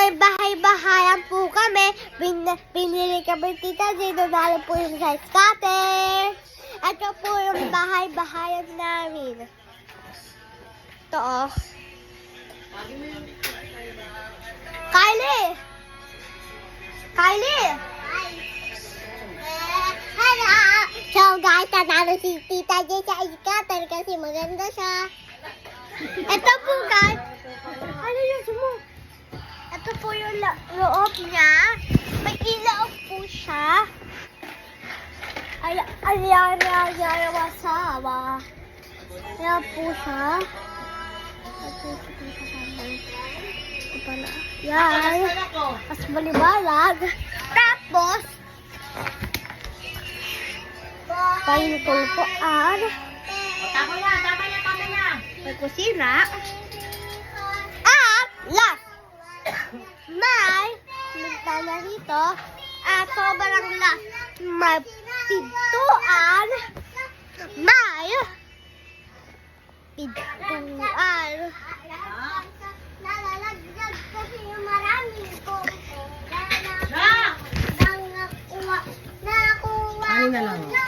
may bahay-bahayan po kami. Binili kami tita dito dahil po yung size cutter. Ito po yung bahay-bahayan namin. Ito oh. Kylie! Kylie! Hello! So guys, tatalo si Tita J sa ice-cutter kasi maganda siya. Ito po guys. Ano yun mo? Ito po yung loob niya. May ilaw po siya. Ayan wasawa. Ayan po siya. Ito pala. Yan. Mas malibalag. Tapos, tayo tulpuan. Tama na. May kusina. At last, may bintana dito. At sobrang last, may pintuan. May pintuan. Nalalagdag kasi yung maraming koko. Nakuha. Ano na lang?